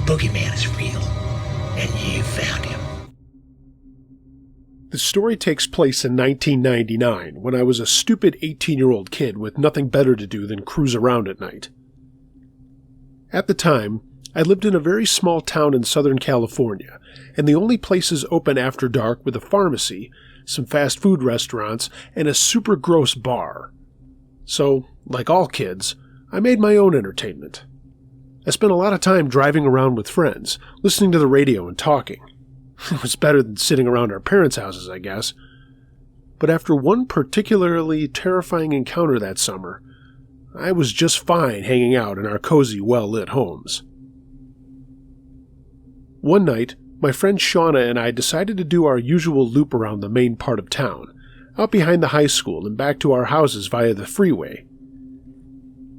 boogeyman is real, and you found him. The story takes place in 1999, when I was a stupid 18-year-old kid with nothing better to do than cruise around at night. At the time, I lived in a very small town in Southern California, and the only places open after dark were the pharmacy, some fast food restaurants, and a super gross bar. So, like all kids, I made my own entertainment. I spent a lot of time driving around with friends, listening to the radio and talking. It was better than sitting around our parents' houses, I guess. But after one particularly terrifying encounter that summer, I was just fine hanging out in our cozy, well-lit homes. One night, my friend Shauna and I decided to do our usual loop around the main part of town, out behind the high school and back to our houses via the freeway.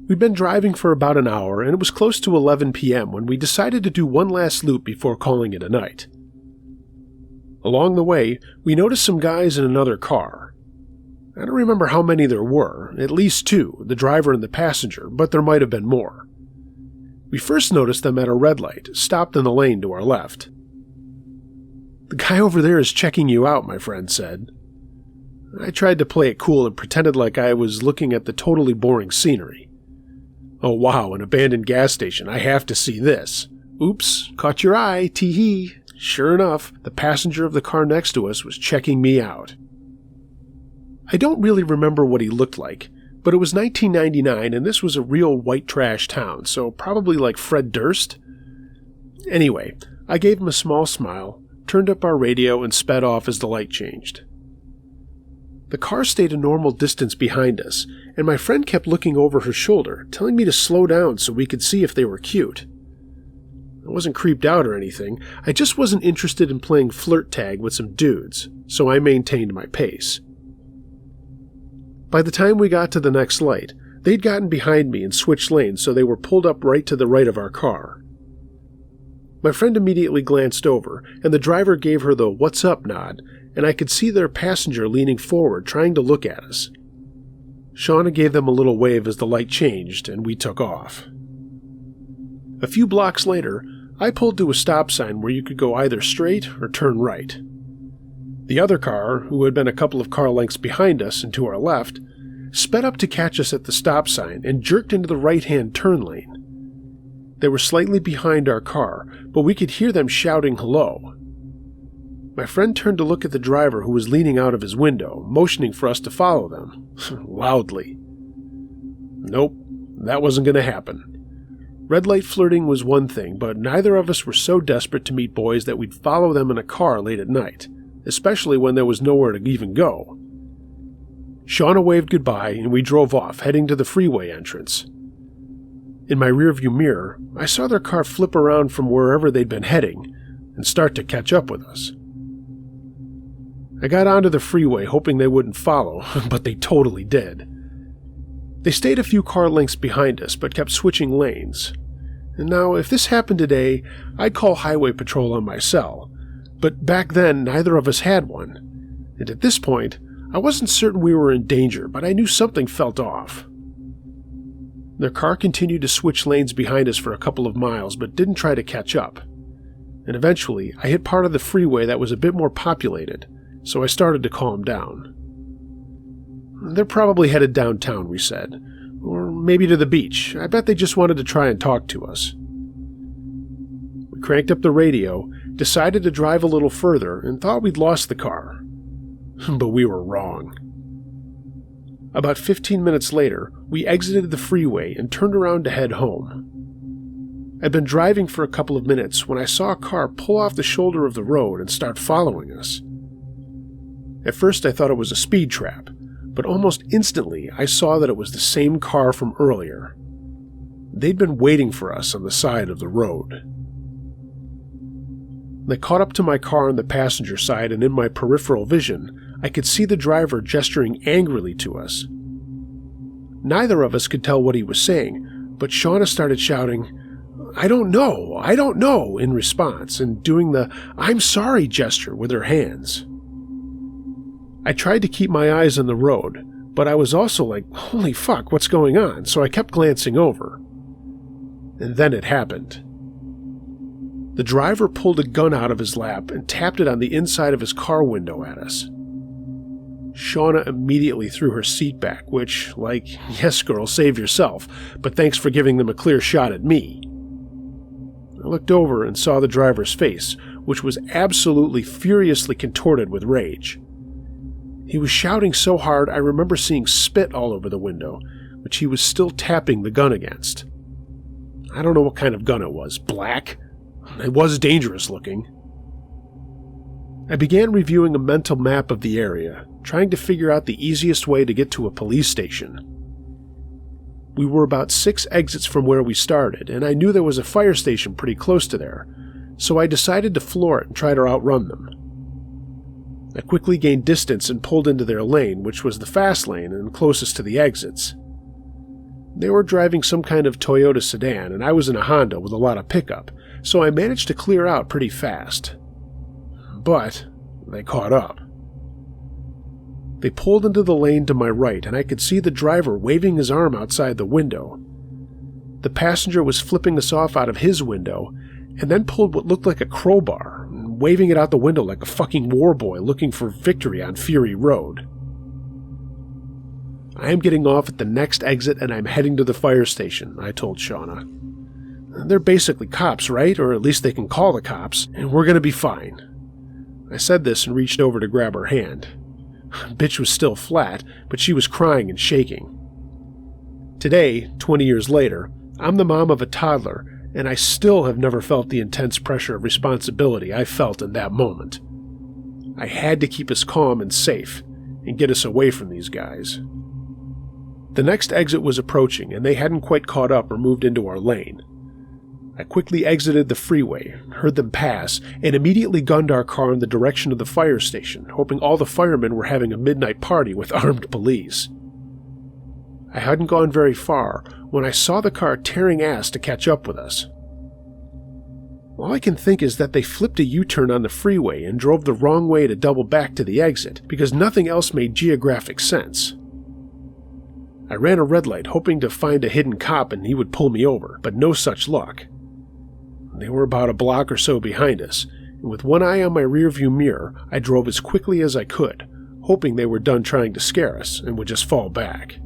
We'd been driving for about an hour, and it was close to 11 p.m. when we decided to do one last loop before calling it a night. Along the way, we noticed some guys in another car. I don't remember how many there were, at least two, the driver and the passenger, but there might have been more. We first noticed them at a red light, stopped in the lane to our left. "The guy over there is checking you out," my friend said. I tried to play it cool and pretended like I was looking at the totally boring scenery. "Oh wow, an abandoned gas station, I have to see this. Oops, caught your eye, tee-hee." Sure enough, the passenger of the car next to us was checking me out. I don't really remember what he looked like, but it was 1999 and this was a real white trash town, so probably like Fred Durst. Anyway, I gave him a small smile, turned up our radio, and sped off as the light changed. The car stayed a normal distance behind us, and my friend kept looking over her shoulder, telling me to slow down so we could see if they were cute. I wasn't creeped out or anything, I just wasn't interested in playing flirt tag with some dudes, so I maintained my pace. By the time we got to the next light, they'd gotten behind me and switched lanes so they were pulled up right to the right of our car. My friend immediately glanced over, and the driver gave her the "what's up" nod, and I could see their passenger leaning forward trying to look at us. Shauna gave them a little wave as the light changed, and we took off. A few blocks later, I pulled to a stop sign where you could go either straight or turn right. The other car, who had been a couple of car lengths behind us and to our left, sped up to catch us at the stop sign and jerked into the right-hand turn lane. They were slightly behind our car, but we could hear them shouting hello. My friend turned to look at the driver who was leaning out of his window, motioning for us to follow them, loudly. Nope, that wasn't going to happen. Red light flirting was one thing, but neither of us were so desperate to meet boys that we'd follow them in a car late at night, especially when there was nowhere to even go. Shauna waved goodbye, and we drove off, heading to the freeway entrance. In my rearview mirror, I saw their car flip around from wherever they'd been heading and start to catch up with us. I got onto the freeway hoping they wouldn't follow, but they totally did. They stayed a few car lengths behind us, but kept switching lanes. And now, if this happened today, I'd call highway patrol on my cell. But back then, neither of us had one. And at this point, I wasn't certain we were in danger, but I knew something felt off. Their car continued to switch lanes behind us for a couple of miles, but didn't try to catch up. And eventually, I hit part of the freeway that was a bit more populated, so I started to calm down. "They're probably headed downtown," we said. "Or maybe to the beach. I bet they just wanted to try and talk to us." We cranked up the radio, decided to drive a little further, and thought we'd lost the car. But we were wrong. About 15 minutes later, we exited the freeway and turned around to head home. I'd been driving for a couple of minutes when I saw a car pull off the shoulder of the road and start following us. At first I thought it was a speed trap, but almost instantly I saw that it was the same car from earlier. They'd been waiting for us on the side of the road. They caught up to my car on the passenger side, and in my peripheral vision, I could see the driver gesturing angrily to us. Neither of us could tell what he was saying, but Shauna started shouting, I don't know, in response, and doing the "I'm sorry" gesture with her hands. I tried to keep my eyes on the road, but I was also like, holy fuck, what's going on? So I kept glancing over. And then it happened. The driver pulled a gun out of his lap and tapped it on the inside of his car window at us. Shauna immediately threw her seat back, which, like, yes girl, save yourself, but thanks for giving them a clear shot at me. I looked over and saw the driver's face, which was absolutely furiously contorted with rage. He was shouting so hard I remember seeing spit all over the window, which he was still tapping the gun against. I don't know what kind of gun it was. Black? It was dangerous looking. I began reviewing a mental map of the area, trying to figure out the easiest way to get to a police station. We were about 6 exits from where we started, and I knew there was a fire station pretty close to there, so I decided to floor it and try to outrun them. I quickly gained distance and pulled into their lane, which was the fast lane and closest to the exits. They were driving some kind of Toyota sedan, and I was in a Honda with a lot of pickup, so I managed to clear out pretty fast. But they caught up. They pulled into the lane to my right, and I could see the driver waving his arm outside the window. The passenger was flipping us off out of his window, and then pulled what looked like a crowbar, waving it out the window like a fucking war boy looking for victory on Fury Road. I am getting off at the next exit and I'm heading to the fire station, I told Shauna. They're basically cops, right? Or at least they can call the cops, and we're gonna be fine. I said this and reached over to grab her hand. Bitch was still flat, but she was crying and shaking. Today, 20 years later, I'm the mom of a toddler, and I still have never felt the intense pressure of responsibility I felt in that moment. I had to keep us calm and safe, and get us away from these guys. The next exit was approaching, and they hadn't quite caught up or moved into our lane. I quickly exited the freeway, heard them pass, and immediately gunned our car in the direction of the fire station, hoping all the firemen were having a midnight party with armed police. I hadn't gone very far when I saw the car tearing ass to catch up with us. All I can think is that they flipped a U-turn on the freeway and drove the wrong way to double back to the exit, because nothing else made geographic sense. I ran a red light hoping to find a hidden cop and he would pull me over, but no such luck. They were about a block or so behind us, and with one eye on my rearview mirror, I drove as quickly as I could, hoping they were done trying to scare us and would just fall back.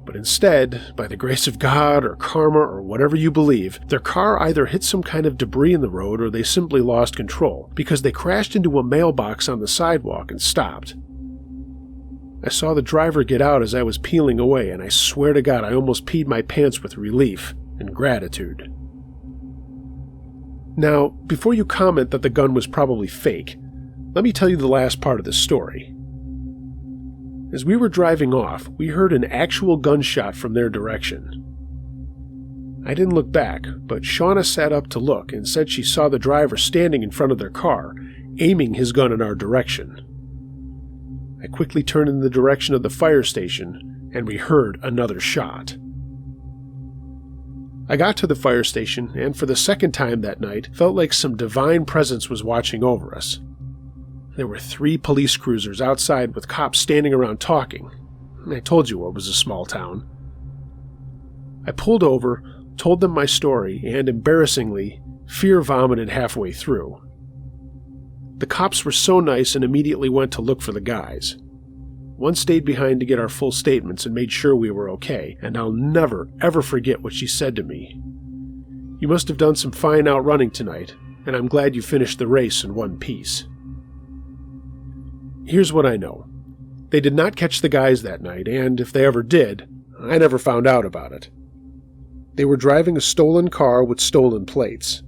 But instead, by the grace of God or karma or whatever you believe, their car either hit some kind of debris in the road or they simply lost control, because they crashed into a mailbox on the sidewalk and stopped. I saw the driver get out as I was peeling away, and I swear to God I almost peed my pants with relief and gratitude. Now, before you comment that the gun was probably fake, let me tell you the last part of this story. As we were driving off, we heard an actual gunshot from their direction. I didn't look back, but Shauna sat up to look and said she saw the driver standing in front of their car, aiming his gun in our direction. I quickly turned in the direction of the fire station, and we heard another shot. I got to the fire station, and for the second time that night, felt like some divine presence was watching over us. There were 3 police cruisers outside with cops standing around talking. I told you it was a small town. I pulled over, told them my story, and embarrassingly, fear vomited halfway through. The cops were so nice and immediately went to look for the guys. One stayed behind to get our full statements and made sure we were okay, and I'll never, ever forget what she said to me. You must have done some fine outrunning tonight, and I'm glad you finished the race in one piece. Here's what I know. They did not catch the guys that night, and if they ever did, I never found out about it. They were driving a stolen car with stolen plates.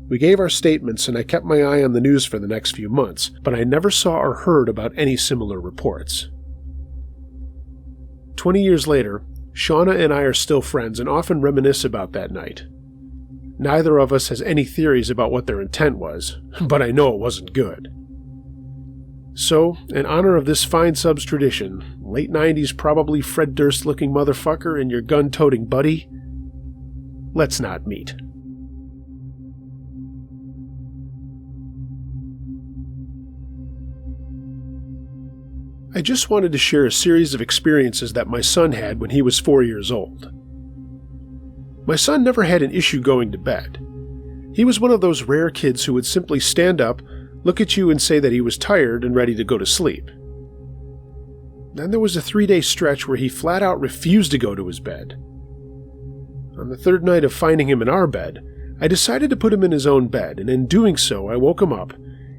We gave our statements, and I kept my eye on the news for the next few months, but I never saw or heard about any similar reports. 20 years later, Shauna and I are still friends and often reminisce about that night. Neither of us has any theories about what their intent was, but I know it wasn't good. So, in honor of this fine subs tradition, late 90s probably Fred Durst-looking motherfucker and your gun-toting buddy, let's not meet. I just wanted to share a series of experiences that my son had when he was 4 years old. My son never had an issue going to bed. He was one of those rare kids who would simply stand up, look at you and say that he was tired and ready to go to sleep. Then there was a 3-day stretch where he flat out refused to go to his bed. On the third night of finding him in our bed, I decided to put him in his own bed, and in doing so I woke him up,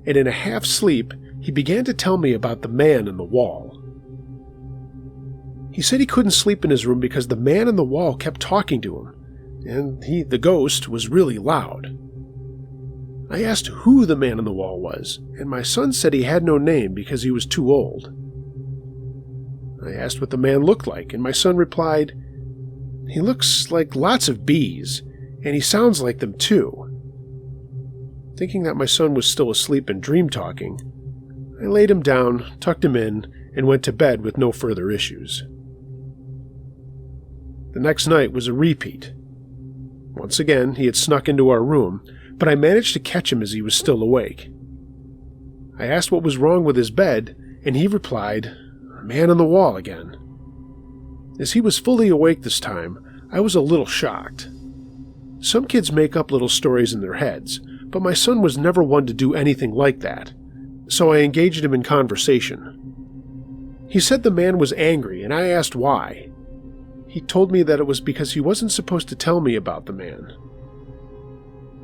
and in a half-sleep he began to tell me about the man in the wall. He said he couldn't sleep in his room because the man in the wall kept talking to him, and the ghost, was really loud. I asked who the man in the wall was, and my son said he had no name because he was too old. I asked what the man looked like, and my son replied, "He looks like lots of bees, and he sounds like them too." Thinking that my son was still asleep and dream-talking, I laid him down, tucked him in, and went to bed with no further issues. The next night was a repeat. Once again, he had snuck into our room, but I managed to catch him as he was still awake. I asked what was wrong with his bed, and he replied, "Man on the wall again." As he was fully awake this time, I was a little shocked. Some kids make up little stories in their heads, but my son was never one to do anything like that, so I engaged him in conversation. He said the man was angry, and I asked why. He told me that it was because he wasn't supposed to tell me about the man.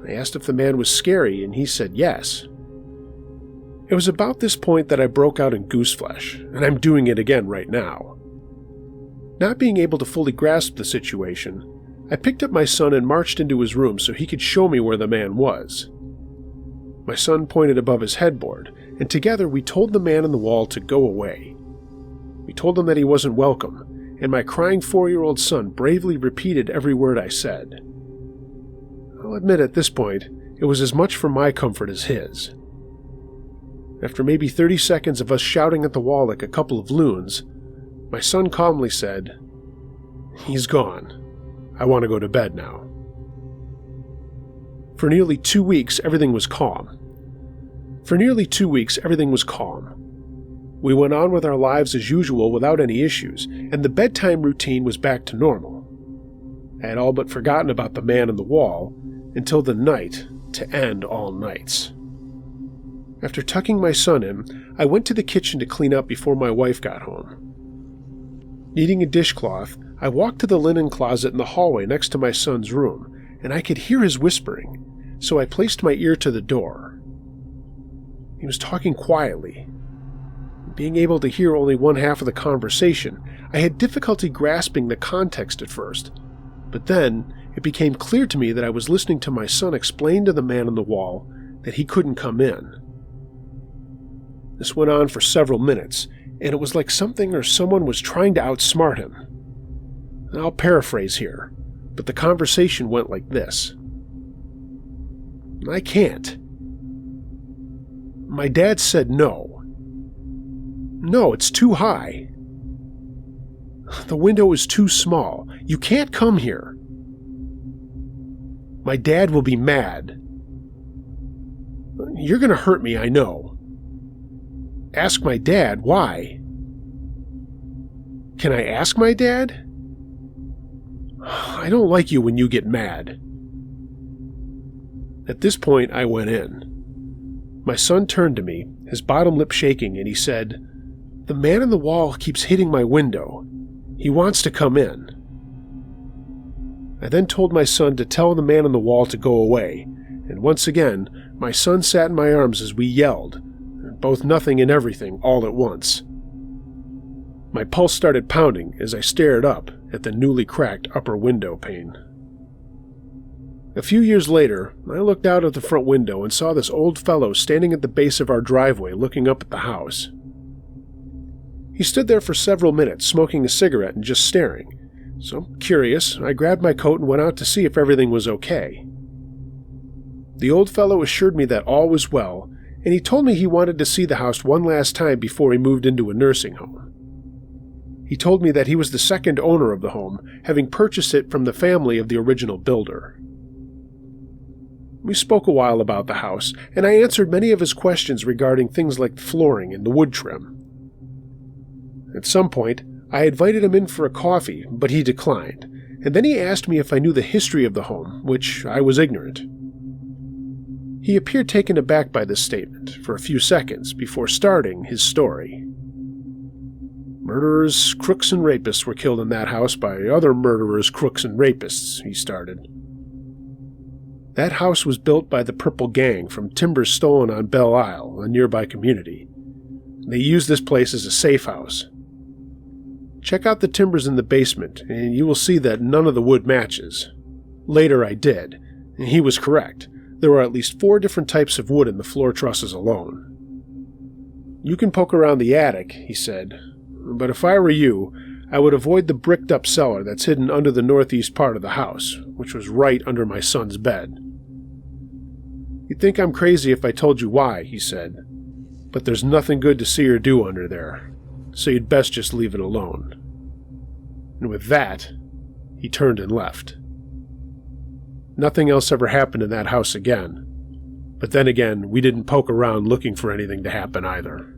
I asked if the man was scary, and he said yes. It was about this point that I broke out in gooseflesh, and I'm doing it again right now. Not being able to fully grasp the situation, I picked up my son and marched into his room so he could show me where the man was. My son pointed above his headboard, and together we told the man on the wall to go away. We told him that he wasn't welcome, and my crying 4-year-old son bravely repeated every word I said. I'll admit at this point, it was as much for my comfort as his. After maybe 30 seconds of us shouting at the wall like a couple of loons, my son calmly said, "He's gone. I want to go to bed now." For nearly 2 weeks, everything was calm. We went on with our lives as usual without any issues, and the bedtime routine was back to normal. I had all but forgotten about the man on the wall until the night to end all nights. After tucking my son in, I went to the kitchen to clean up before my wife got home. Needing a dishcloth, I walked to the linen closet in the hallway next to my son's room, and I could hear his whispering, so I placed my ear to the door. He was talking quietly. Being able to hear only one half of the conversation, I had difficulty grasping the context at first, but then it became clear to me that I was listening to my son explain to the man on the wall that he couldn't come in. This went on for several minutes, and it was like something or someone was trying to outsmart him. I'll paraphrase here, but the conversation went like this. "I can't. My dad said no. No, it's too high. The window is too small. You can't come here. My dad will be mad. You're going to hurt me, I know. Ask my dad, why? Can I ask my dad? I don't like you when you get mad." At this point, I went in. My son turned to me, his bottom lip shaking, and he said, "The man on the wall keeps hitting my window. He wants to come in." I then told my son to tell the man on the wall to go away, and once again, my son sat in my arms as we yelled, both nothing and everything all at once. My pulse started pounding as I stared up at the newly cracked upper window pane. A few years later, I looked out of the front window and saw this old fellow standing at the base of our driveway looking up at the house. He stood there for several minutes, smoking a cigarette and just staring. So, curious, I grabbed my coat and went out to see if everything was okay. The old fellow assured me that all was well, and he told me he wanted to see the house one last time before he moved into a nursing home. He told me that he was the second owner of the home, having purchased it from the family of the original builder. We spoke a while about the house, and I answered many of his questions regarding things like the flooring and the wood trim. At some point, I invited him in for a coffee, but he declined, and then he asked me if I knew the history of the home, which I was ignorant. He appeared taken aback by this statement for a few seconds before starting his story. "Murderers, crooks, and rapists were killed in that house by other murderers, crooks, and rapists," he started. "That house was built by the Purple Gang from timbers stolen on Belle Isle, a nearby community. They used this place as a safe house. Check out the timbers in the basement, and you will see that none of the wood matches. Later I did, and he was correct. There were at least 4 different types of wood in the floor trusses alone. You can poke around the attic," he said, "but if I were you, I would avoid the bricked-up cellar that's hidden under the northeast part of the house, which was right under my son's bed." "You'd think I'm crazy if I told you why," he said, "but there's nothing good to see or do under there, so you'd best just leave it alone." And with that, he turned and left. Nothing else ever happened in that house again, but then again, we didn't poke around looking for anything to happen either.